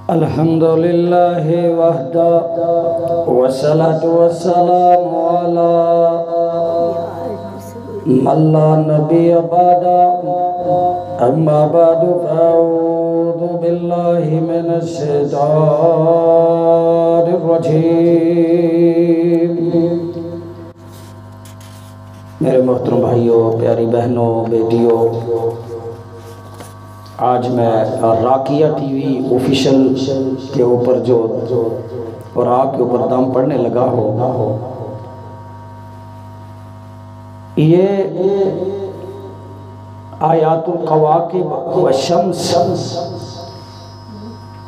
अल्हम्दुलिल्लाहि वहदा वस्सलातु वस्सलामु अला मन ला नबिय्य बअदा अम्मा बअदु फ़अऊज़ु बिल्लाहि मिनश शैतानिर रजीम। मेरे मोहतरम भाइयों, प्यारी बहनों, बेटियों, आज मैं राकिया टीवी ऑफिशियल के ऊपर जो और आपके ऊपर दम पड़ने लगा हो, ये आयातुल कवाकिब व शम्स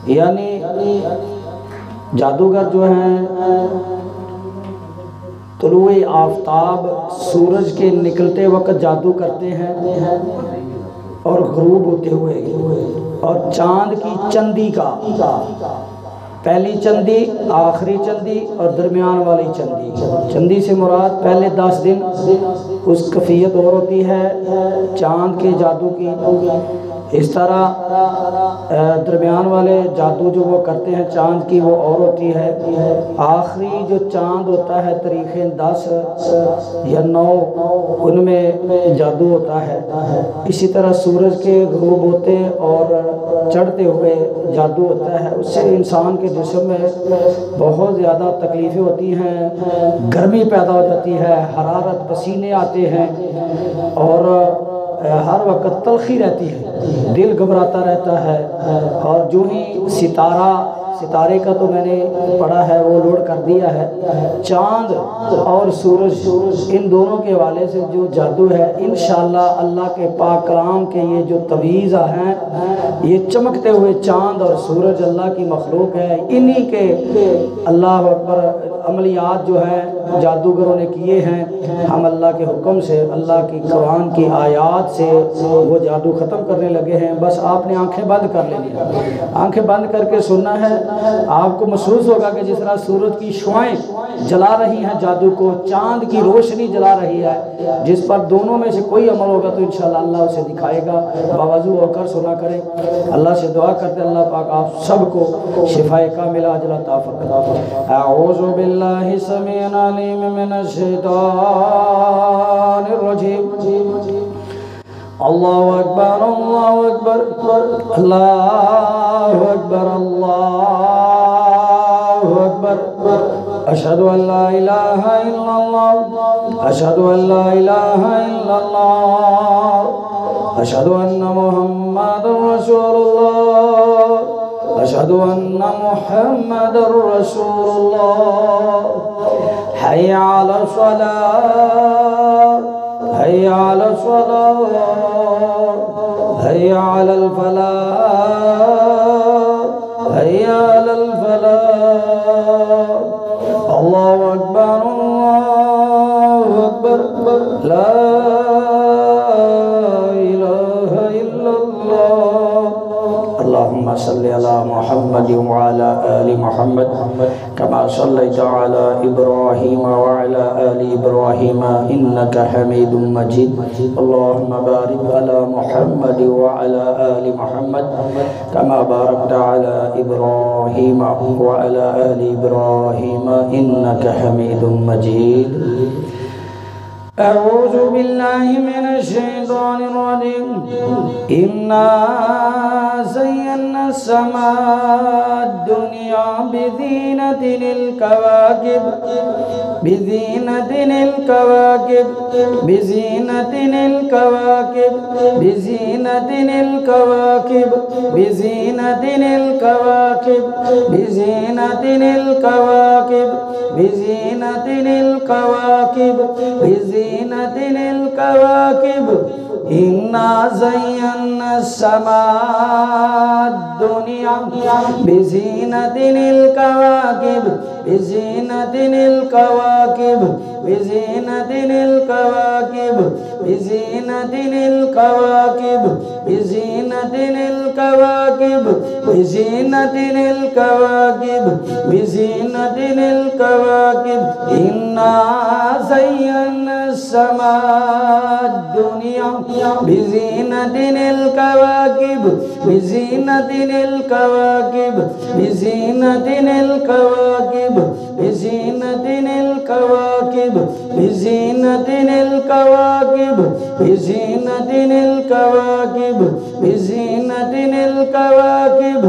यानी जादूगर जो हैं तुलुए आफताब सूरज के निकलते वक्त जादू करते हैं और ग़ुरूब होते हुए और चांद की चंदी का पहली चंदी, आखिरी चंदी और दरमियान वाली चंदी। चंदी से मुराद पहले 10 दिन उस कैफियत और होती है चांद के जादू की। इस तरह दरमियान वाले जादू जो वो करते हैं चांद की वो और होती है। आखिरी जो चांद होता है तरीक़े 10 या 9 उनमें जादू होता है। इसी तरह सूरज के ग़ुरूब होते और चढ़ते हुए जादू होता है। उससे इंसान के जिस्म में बहुत ज़्यादा तकलीफ़ें होती हैं, गर्मी पैदा हो जाती है, हरारत, पसीने आते हैं और हर वक्त तलखी रहती है, दिल घबराता रहता है। और जो ही सितारे का तो मैंने पढ़ा है, वो लोड कर दिया है। चांद और सूरज इन दोनों के हवाले से जो जादू है, इंशाअल्लाह अल्लाह के पाक कलाम के ये जो तवीज़ा हैं, ये चमकते हुए चांद और सूरज अल्लाह की मखलूक है। इन्हीं के अल्लाह अकबर अमलियात जो है जादूगरों ने किए हैं। हम अल्लाह के हुक्म से, अल्लाह की कुरान की आयात से वो जादू ख़त्म करने लगे हैं। बस आपने आंखें बंद कर लेनी है, आंखें बंद करके सुनना है। आपको महसूस होगा कि जिस तरह सूरज की शुआएं जला रही हैं जादू को, चांद की रोशनी जला रही है। जिस पर दोनों में से कोई अमल होगा तो इंशाअल्लाह अल्लाह उसे दिखाएगा। बावजू होकर सुना करें। अल्लाह से दुआ करते अल्लाह पाक आप सबको शिफाए कामिला अजल अता फरमाए। अऊज़ु बिल्लाहि समीउल अलीम मिनश शैतानिर रजीम। अल्लाहु अकबर, अल्लाहु अकबर, अल्लाहु अकबर, अल्लाहु अकबर। अशहदु अल्ला इलाहा इल्लल्लाह, अशहदु अल्ला इलाहा इल्लल्लाह, अशहदु अन्न मुहम्मदुर रसूलुल्लाह, अशहदु अन्न मुहम्मदुर रसूलुल्लाह। हय्या अला सलाह, हय्या अला सलाह, हय्या अलल फलाह, हय्या अलल फलाह। अल्लाहु अकबर, अल्लाहु अकबर, ला इलाहा इल्लल्लाह। अल्लाहुम्मा सल्लि अला मुहम्मद व अला आलि मुहम्मद कमा सल्लैता अला इब्राहीम व अला आलि इब्राहीम इन्नका हमीदुम मजीद। अल्लाहुम्मा बारिक अला मुहम्मद व अला आलि मुहम्मद कमा बारकता अला इब्राहीम व अला आलि इब्राहीम इन्नका हमीदुम मजीद। अऊज़ु बिल्लाहि मिनश शैतानिर रजीम। इन्ना ज़य्यना समाअद दुनिया बिज़ीनतिल कवाकिब, बिज़ीनतिल कवाकिब, बिज़ीनतिल कवाकिब, बिज़ीनतिल कवाकिब, बिज़ीनतिल कवाकिब, बिज़ीनतिल कवाकिब, बिज़ीनतिल कवाकिब, बिज़ीनतिल कवाकिब। इन्ना ज़य्यना समाअद दुनिया बिज़ीनतिल कवाकिब, बिज़ीनतिल कवाकिब, बिज़ीनतिल कवाकिब, बिज़ीनतिल कवाकिब, बिज़ीनतिल कवाकिब बिज़ीनतिल कवाकिब बिज़ीनतिल कवाकिब इन्ना ज़य्यना समा दुनिया बिज़ीनतिल कवाकिब बिज़ीनतिल कवाकिब बिज़ीनतिल कवाकिब बिज़ीनतिल कवाकिब बिज़ीनतिल कवाकिब बिज़ीनतिल कवाकिब बिज़ीनतिल कवाकिब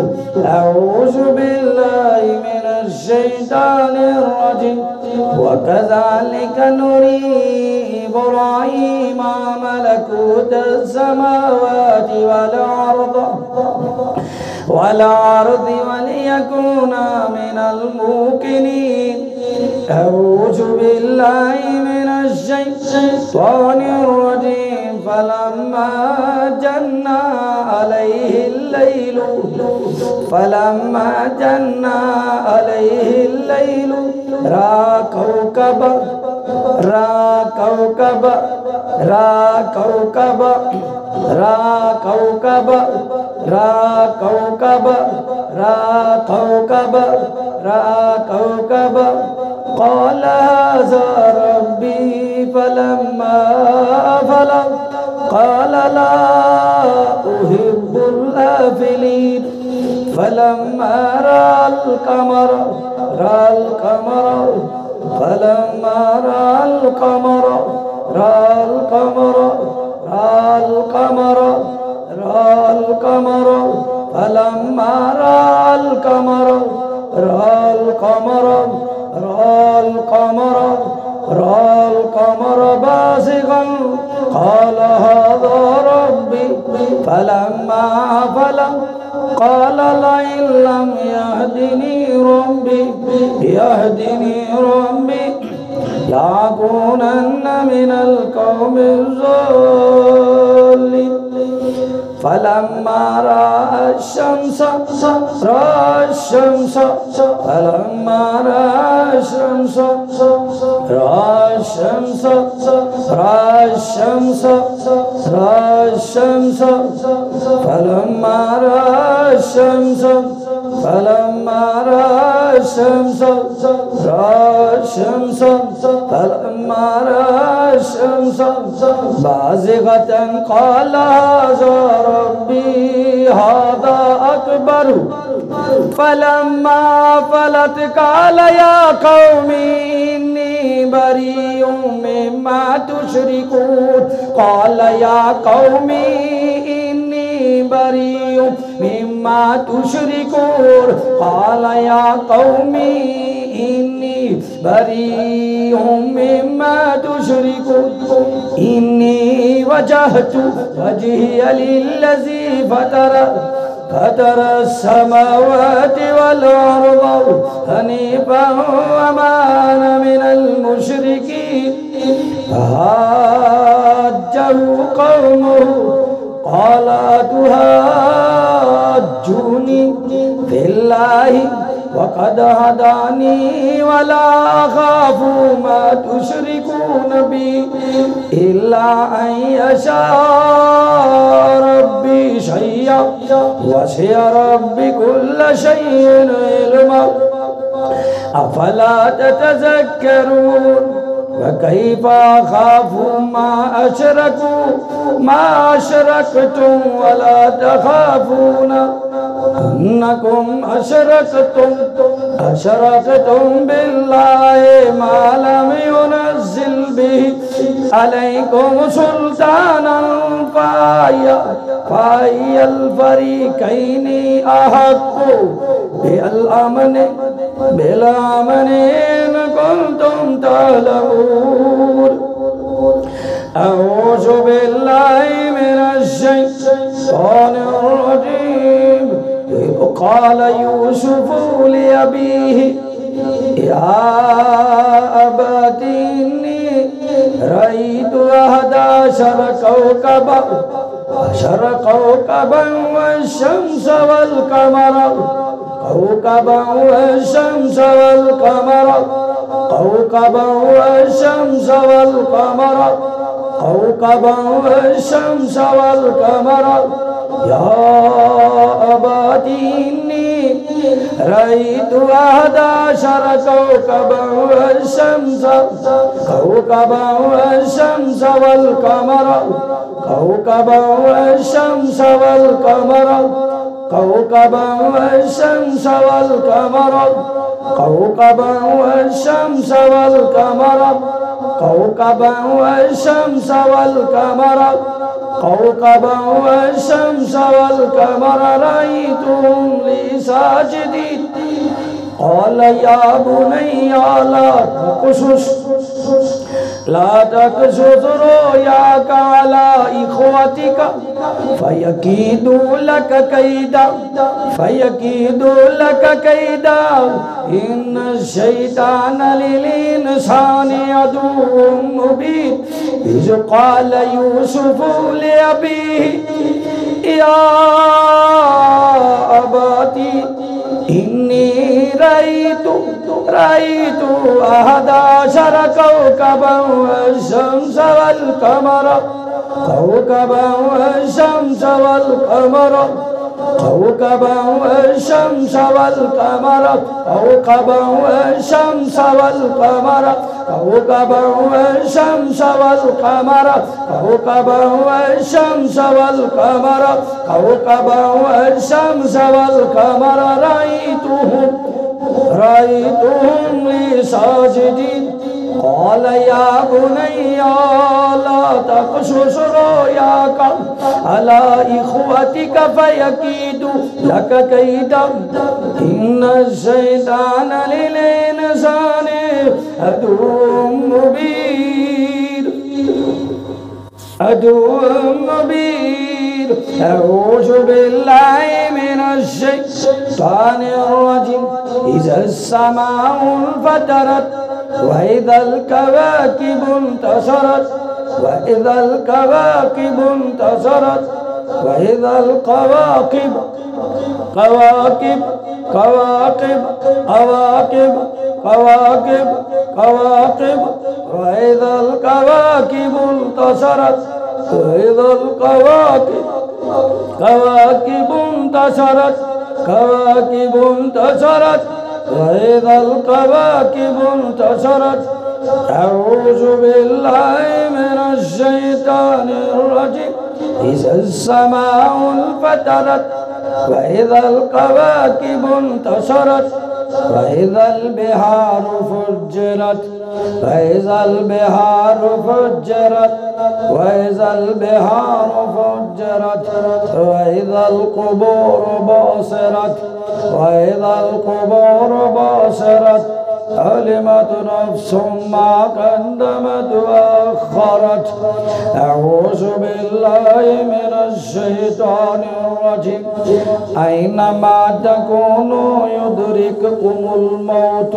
अऊज़ु बिल्लाहि मिनश शैतानिर रजीम वकज़ालिका नुरी इब्राहीम मलकूतस समावाति वल अर्ज़ि वलियकूना मिनल मूक़िनीन अऊज़ु बिल्लाहि मिनश शैतानिर रजीम फलम्मा जन्ना अलैहिल लैलु फलम्मा जन्ना अलैहिल लैलु रा कौकब रा कौकब रा कौकब रा कौकब रा कौकब रा कौकब रा कौकब क़ाल हाज़ा रब्बी फलम्मा अफ़ला क़ाल ला उहिब्बुल आफ़िलीन फलम्मा रअल क़मर फलम्मा रअल क़मर रअल क़मर रअल क़मर रअल क़मर फलम्मा रअल क़मर रअल क़मर रअल क़मर रअल क़मर बाज़िग़न क़ाल हाज़ा रब्बी फलम्मा अफ़ला क़ाल लइन लम यहदिनी रब्बी लअकूनन्न मिनल क़ौमिज़ ज़ालिमीन फलम्मा रअा अश-शम्स फलम्मा रअा अश-शम्स फलम्मा रअा अश-शम्स फलम्मा रअा अश-शम्स फलम्मा रअा अश-शम्स बाज़िग़तन क़ाल हाज़ा रब्बी हाज़ा अकबर फलम्मा अफ़लत क़ाल या क़ौमी इन्नी बरीउम मिम्मा तुशरिकून क़ाल या क़ौमी इन्नी बरीउम मिम्मा तुशरिकून क़ाल या क़ौमी इन्नी बरीउम मिम्मा तुशरिकून इन्नी वजहतु वजहिय लिल्लज़ी फतर अस्समावाति वल अर्ज़ हनीफ़न वमा अना मिनल मुशरिकीन फहाज्जहु क़ौमुहु क़ाल अतुहाज्जूनी फ़िल्लाहि वक़द हदानी वला अख़ाफ़ु मा तुशरिकून बि इल्ला अन यशा रब्बी शय्यन वसिअ रब्बी कुल्ल शय्इन इल्मा अफ़ला ततज़क्करून वकैफ़ अख़ाफ़ु मा अशरकतुम वला तख़ाफ़ून अन्नकुम अशरकतुम बिल्लाहि मा लम युनज़्ज़िल बिहि अलैकुम सुल्तानन फ़अय्युल फ़रीक़ैनि अहक़्क़ु बिल अमनि इन कुन्तुम तअलमून अऊज़ु बिल्लाहि मिनश शैतानिर रजीम क़ाल यूसुफ़ु लिअबीहि या अबती इन्नी रअयतु अहदा अशर कौकबन वश्शम्स वल क़मर कौकबन वश्शम्स वल क़मर कौकबन वश्शम्स वल क़मर कौकबन वश्शम्स वल क़मर या रअयतु अहदा अशर कौकबन वश्शम्स कौकबन वश्शम्स वल कमर कौकबन वश्शम्स वल कमर कौकबन वश्शम्स वल कमर कौकबन वश्शम्स वल कमर कौकबन वश्शम्स वल कमर कौकबन वश्शम्स वल कमर रअयतुहुम ली साजिदीन क़ाल या बुनय्या ला तक़सुस रुयाका अला इख़्वतिका फ़यकीदू लक कैदा फ़यकीदू लक कैदा इन्न शैतान लिल इंसानि अदुव्वुन मुबीन इज़ क़ाल यूसुफ़ु लिअबीहि या अबती इन्नी रअयतु अहदा अशर कौकबन वश्शम्स वल कमर कौकबन वश्शम्स वल कमर कौकबन वश्शम्स वल कमर कौकबन वश्शम्स वल कमर कौकबन वश्शम्स वल कमर कौकबन वश्शम्स वल कमर कौकबन वश्शम्स वल कमर रअयतुहुम ली साजिदीन क़ाल या बुनय्या ला तक़सुस रुयाका अला इख़्वतिका फ़यकीदू लक कैदा इन्न शैतान लिल इंसानि अदुव्वुन मुबीन अदुव्वुन मुबीन अऊज़ु बिल्लाहि मिनश शैतानिर रजीम इज़ा समाउ इंफ़तरत وإذا الكواكب انتثرت وإذا الكواكب انتثرت وإذا الكواكب كواكب كواكب كواكب كواكب كواكب وإذا الكواكب انتثرت وإذا الكواكب كواكب انتثرت كواكب انتثرت وإذا الكواكب انتثرت أعوذ بالله من الشيطان الرجيم إذا السماء انفطرت وإذا الكواكب انتثرت وإذا البحار فجرت وإذا البحار فجرت وإذا البحار فجرت وإذا القبور بعثرت وإذا القبور بعثرت علمت نفس ما قدمت وأخرت أعوذ بالله من الشيطان الرجيم أينما تكونوا يدرككم الموت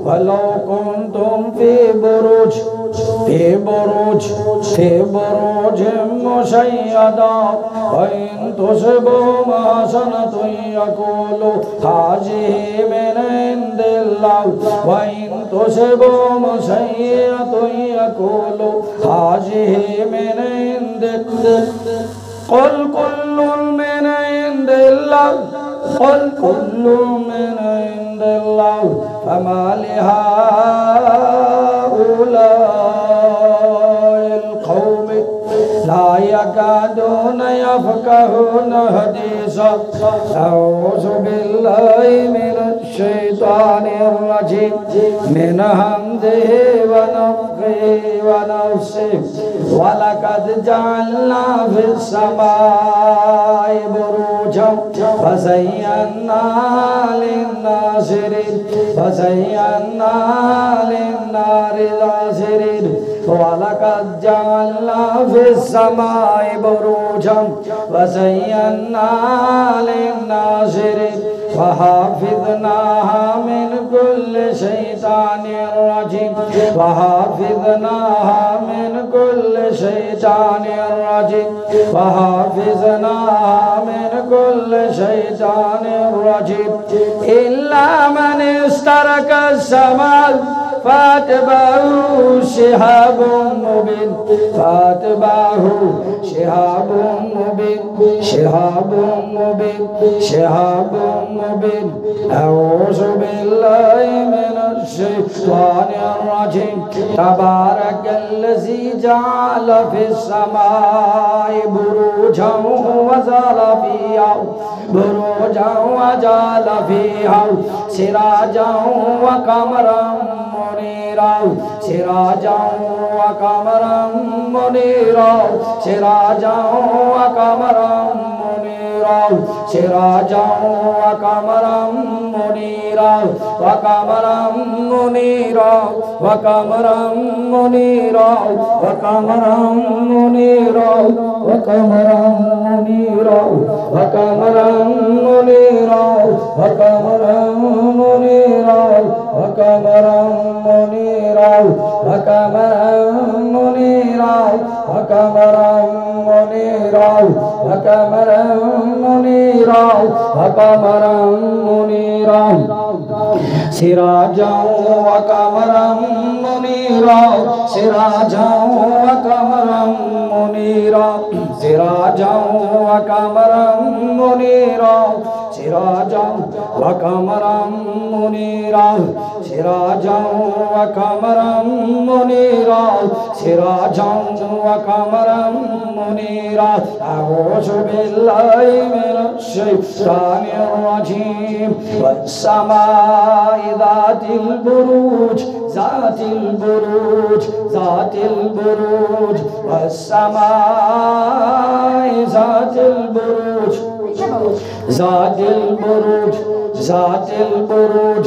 ولو كنتم في بروج مشيدة وإن تصبهم حسنة يقولوا هذه من عند الله وإن تصبهم سيئة يقولوا هذه من عندك قل كل من عند الله قل كل من عند الله فما لهؤلاء القوم لا يكادون يفقهون حديثا أعوذ بالله من الشيطان الرجيم من همزه ونفخه ونفسه ولقد جعلنا في السماء بروجا فزيناها للناظرين ولقد جعلنا في السماء بروجا وزيناها للناظرين وحافظناها من كل شيطان رجيم وحافظناها من كل شيطان رجيم وحافظناها من كل شيطان رجيم إلا من استرك السماء فاتبعه شهاب مبين فاتبعه شهاب مبين شهاب مبين شهاب مبين أعوذ بالله من الشيطان الرجيم تبارك الذي جعل في السماء بروجا وجعل فيها بروجا وجعل فيها سراجا وقمرا منيرا سراجا وقمرا منيرا سراجا وقمرا منيرا سراجا وقمرا منيرا وقمرا منيرا وقمرا منيرا وقمرا منيرا وقمرا منيرا وقمرا منيرا وقمرا منيرا وقمرا منيرا وقمرا منيرا وقمرا منيرا وقمرا منيرا وقمرا منيرا سراجا وقمرا منيرا سراجا وقمرا منيرا سراجا وقمرا منيرا سراجا وقمرا منيرا سراجا وقمرا منيرا سراجا وقمرا منيرا أعوذ بالله من الشيطان الرجيم والسماء ذات البروج ذات البروج ذات البروج والسماء ذات البروج ذات البروج ذات البروج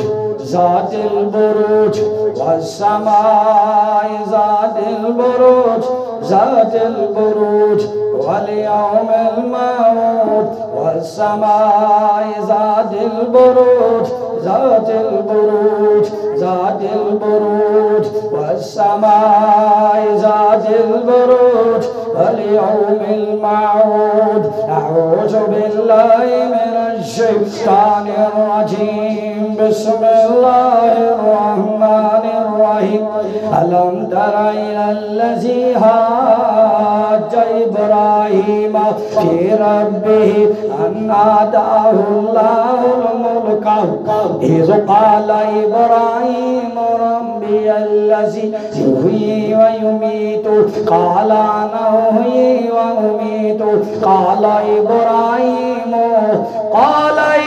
ذات البروج والسماء ذات البروج ذات البروج واليوم الموعود والسماء ذات البروج ذات البروج ذات البروج والسماء ذات البروج واليوم الموعود أعوذ بالله من الشيطان الرجيم بسم الله الرحمن الرحيم ألم تر إلى الذي حاج إبراهيم في ربه أن آتاه الله الملك إذ قال إبراهيم ربي الذي يحيي ويميت قال أنا أحيي وأميت قال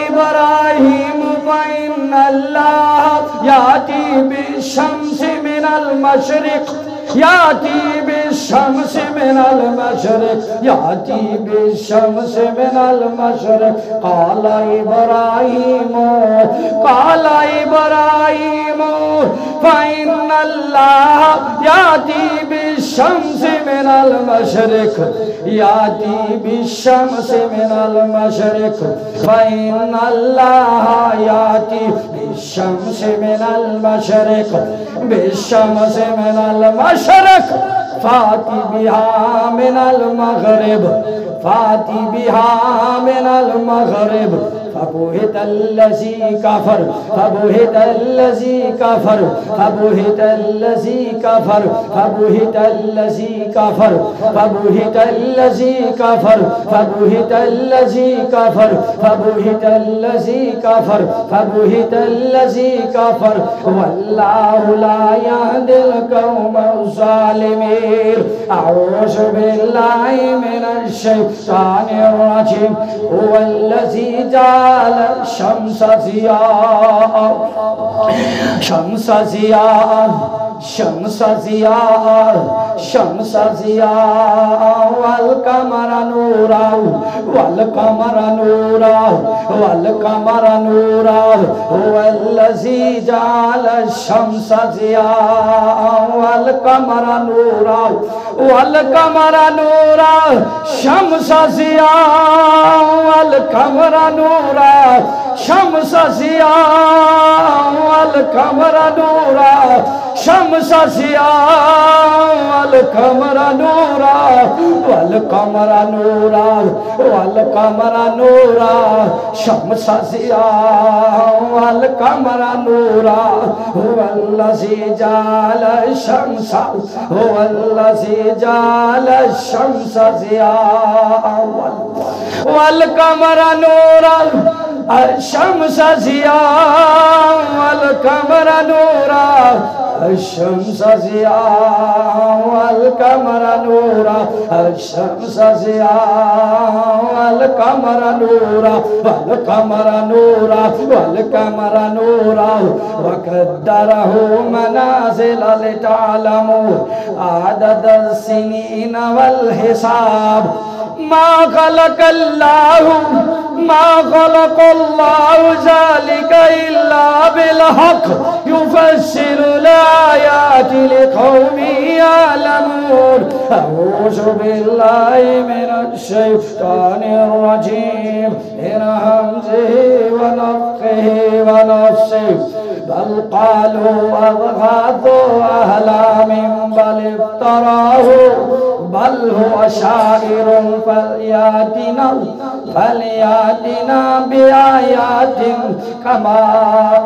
إبراهيم فإن الله يأتي بالشمس من المشرق يأتي بالشمس من المشرق يأتي بالشمس من المشرق قال إبراهيم فإن الله يأتي بالشمس من المشرق يأتي بالشمس من المشرق فإن الله يأتي بالشمس من المشرق بالشمس من المشرق فأتي بها من المغرب فأتي بها من المغرب فبهت الذي كفر فبهت الذي كفر فبهت الذي كفر فبهت الذي كفر فبهت الذي كفر فبهت الذي كفر فبهت الذي كفر فبهت الذي كفر والله لا يهدي القوم الظالمين أعوذ بالله من الشيطان الرجيم هو الذي جعل الشمس ضياء شمس ضياء شمس ضياء شمس ضياء والقمر نورا والقمر نورا والقمر نورا هو الذي جعل الشمس ضياء والقمر نورا والقمر نورا شمس ضياء والقمر نورا شمس ضياء والقمر نورا शम्स ज़िया वल कमर नूरा वल कमर नूरा वल कमर नूरा शम्स ज़िया वल कमर नूरा वल्लज़ी जाल शम्स वल्लज़ी जाल शम्स ज़िया वल कमर नूरा शम्स ज़िया वल कमर नूरा शम्स ज़िया वल कमर नूरा शम्स ज़िया वल कमर नूरा वल कमर नूरा वल कमर नूरा वक़द्दरहु मनाज़िल लितअलमू आदद सिनीन वल हिसाब मा खलक़ल्लाहु ज़ालिका इल्ला बिल हक़ युफ़स्सिलुल आयाति लिक़ौमिन यअलमून अऊज़ु बिल्लाहि मिनश शैतानिर रजीम मिन हम्ज़िहि व नफ़्ख़िहि व नफ़्सिहि बल क़ालू अज़गाथु अहलामिन बल इफ्तराहु बल हुवा शाइरुन फलयातिना बिआयातिन कमा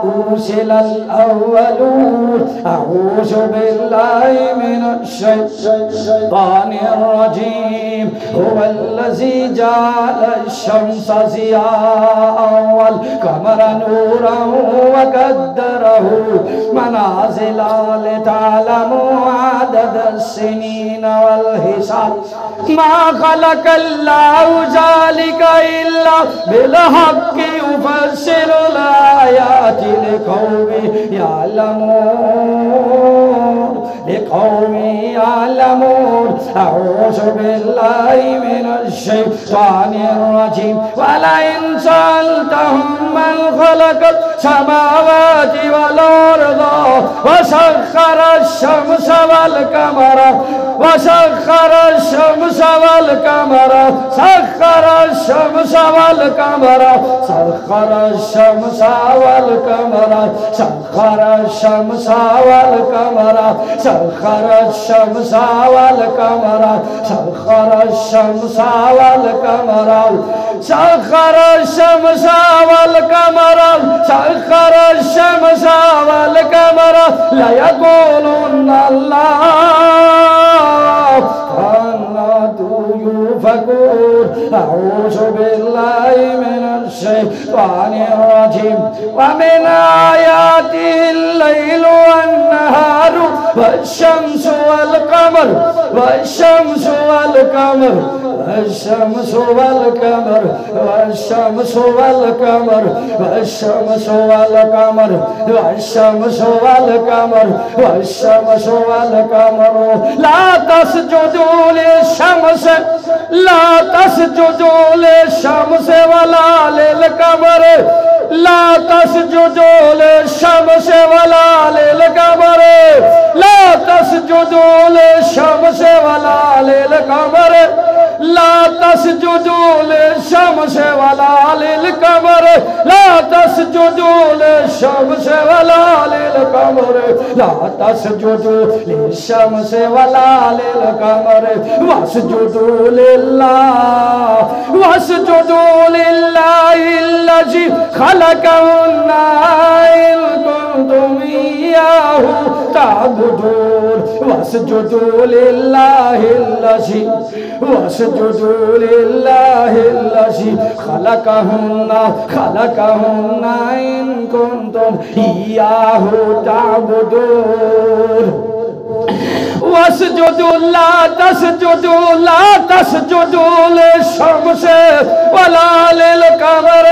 उरसिलल अव्वलून अऊज़ु बिल्लाहि मिनश शैतानिर रजीम हुवल्लज़ी जअल अश-शम्स ज़ियाअन वल क़मर नूरन व क़द्दरहु मनाज़िला लितअलमू आदद अस्सिनीन वल हिसाब मा खलक़ल्लाहु ज़ालिका इल्ला बिल हक़्क़ि युफ़स्सिलुल आयाति लिक़ौमिन यअलमून अऊज़ु बिल्लाहि मिनश शैतानिर रजीम वलइन सअल्तहुम मन खलक़स समावाति वल अर्ज़ वसख़्ख़र अश-शम्स वल क़मर वसख़्ख़र अश-शम्स वल क़मर सख़्ख़र अश-शम्स वल क़मर सख़्ख़र अश-शम्स वल क़मर सख़्ख़र अश-शम्स वल क़मर सख़्ख़र अश-शम्स वल क़मर सख़्ख़र अश-शम्स वल क़मर सख़्ख़र अश-शम्स वल क़मर सख़्ख़र अश-शम्स वल क़मर लयक़ूलुन्न अल्लाह अऊज़ु बिल्लाहि मिनश शैतानिर रजीम व मिन आयातिल लैलु वन नहारु वश-शम्सु वल क़मर वश-शम्सु वल क़मर वश-शम्सु वल क़मर वश-शम्सु वल क़मर वश-शम्सु वल क़मर वश-शम्सु वल क़मर वश-शम्सु वल क़मर ला तस्जुदू लिश-शम्स ला तस्जुदू लिश-शम्स वला लिल-क़मर ला तस्जुदू लिश-शम्स वला लिल-क़मर ला तस्जुदू लिश-शम्स वला लिल-क़मर ला तस्जुदू लिश-शम्स वला लिल-क़मर ला तस्जुदू लिश-शम्स वला लिल-क़मर ला तस्जुदू लिश-शम्स वला लिल-क़मर वस्जुदू लिल्लाहिल्लज़ी खलक़हुन्ना इन कुंतुम इय्याहु ता'बुदून वस्जुदू लिल्लाहिल्लज़ी खलक़हुन्ना इन कुंतुम इय्याहु ता'बुदून वस्जुदू ला तस्जुदू लिश-शम्स वला लिल-क़मर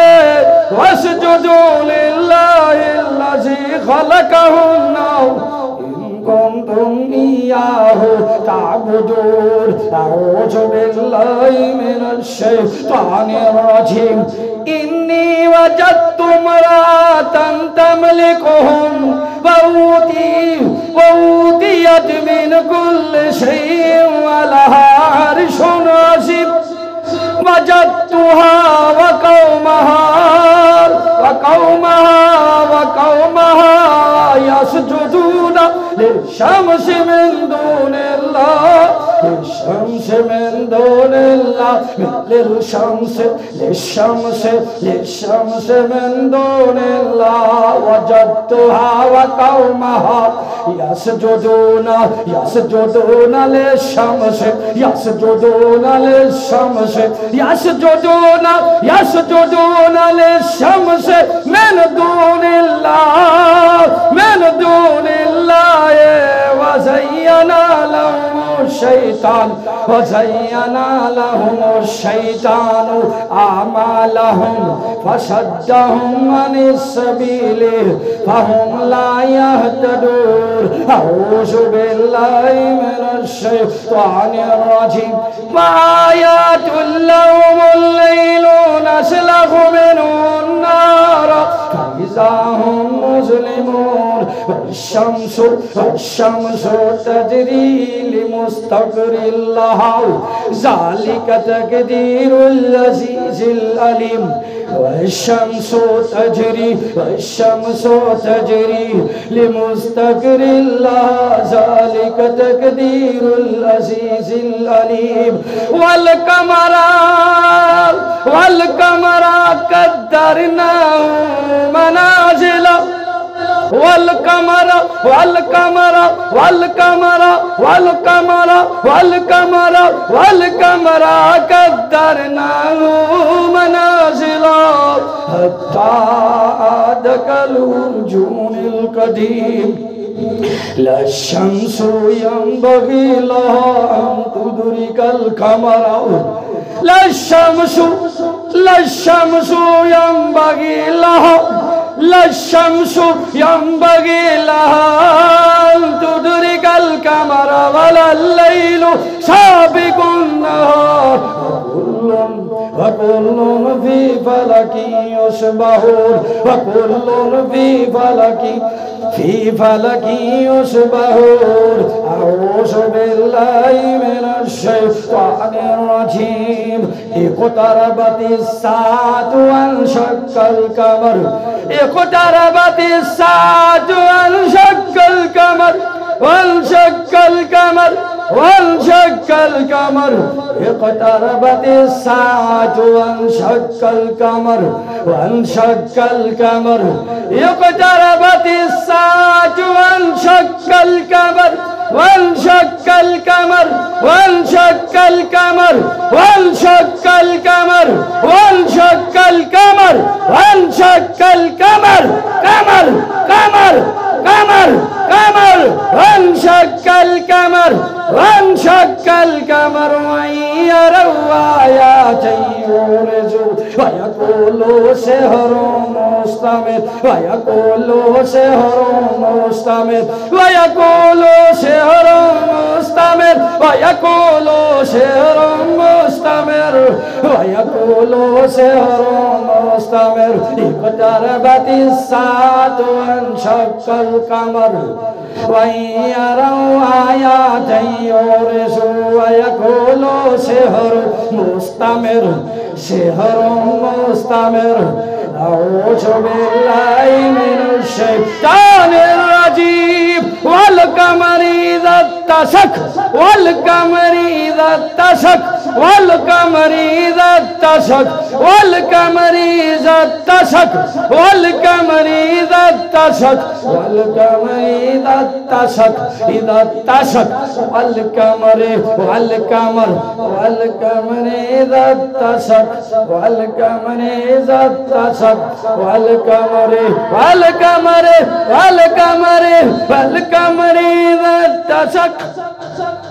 वस्जुदू लिल्लाहिल्लज़ी खलक़हुन्ना इन कुंतुम इय्याहु ता'बुदून अऊज़ु बिल्लाहि मिनश शैतानिर रजीम इन्नी वजदतु इम्रअतन तमलिकुहुम वऊतियत मिन कुल्लि शैइन वलहा अर्शुन अज़ीम वजदतुहा व कौमहा यस्जुदूना लिश्शम्स मिन दूनिल्लाह लिश्शम्स मिन दूनिल्लाह लिश्शम्स लिश्शम्स लिश्शम्स मिन दूनिल्लाह वजदतुहा व कौमहा यसजुदूना यसजुदूना लिश्शम्स यसजुदूना लिश्शम्स यसजुदूना यसजुदूना लिश्शम्स मिन दूनिल्लाह वज़य्यना लहुमुश शैतान वज़य्यना लहुमुश शैतान आमालहुम फसद्दहुम अनिस सबीलि फहुम ला यहतदून अऊज़ु बिल्लाहि मिनश शैतानिर रजीम व आयातुल लहुमुल लैलु नस्लखु मिनहुन नार फइज़ा हुम मुज़लिमून वश्शम्सु तजरी लिमुस्तक़रिल लहा ज़ालिका तक़दीरुल अज़ीज़िल अलीम वश्शम्सु तजरी लिमुस्तक़रिल लहा ज़ालिका तक़दीरुल अज़ीज़िल अलीम वल कमरा क़द्दरनाहु मनाज़िला वल कमरा क़द्दरनाहु मनाज़िला हत्ता अदकलुर्जुनिल क़दीम लश्शम्सु यंबग़ी लहा अन तुदरिकल क़मरा लश्शम्सु यंबग़ी लहा लश्शम्सु यंबग़ी लहा अन तुदरिकल क़मरा वलल लैलु साबिक़ुन नहार वकुल्लुन फी फलकिन युस्बहून वकुल्लुन फी फलकिन युस्बहून अऊज़ु बिल्लाहि मिनश शैतानिर रजीम इक़्तरबतिस साअतु वंशक्कल कमर इक़्तरबतिस साअतु वंशक्कल कमर वंशक्कल कमर वंशक्कल कमर इक़्तरबतिस साअतु वंशक्कल कमर वंशक्कल कमर इक़्तरबतिस साअतु वंशक्कल कमर वंशक्कल कमर वंशक्कल कमर वंशक्कल कमर वंशक्कल कमर वंशक्कल कमर कमर कमर कमर कमर वंशक्कल कमर वंशक्कल कमर वयरौ आयातिन युरिजु वयक़ूलु सिहरुन मुस्तमिर वयक़ूलु सिहरुन मुस्तमिर वयक़ूलु सिहरुन मुस्तमिर वयक़ूलु सिहरुन मुस्तमिर वयक़ूलु सिहरुन मुस्तमिर इक़्तरबतिस साअतु वंशक्कल कमर वयरौ आयातिन युरिजु वयक़ूलु सिहरुन मुस्तमिर अऊज़ु बिल्लाहि मिनश शैतानिर रजीम वल कमरी इज़ा तसक वल कमरी इज़ा तसक वल कमरी इज़ा तसक वल कमरी इज़ा तसक वल कमरी इज़ा तसक वल कमरी इज़ा तसक इज़ा तसक वल कमरी वल कमर वल कमरी इज़ा तसक वल कमरी इज़ा तसक वल कमरी वल कमरी वल कमरी वल कमरी इज़ा तसक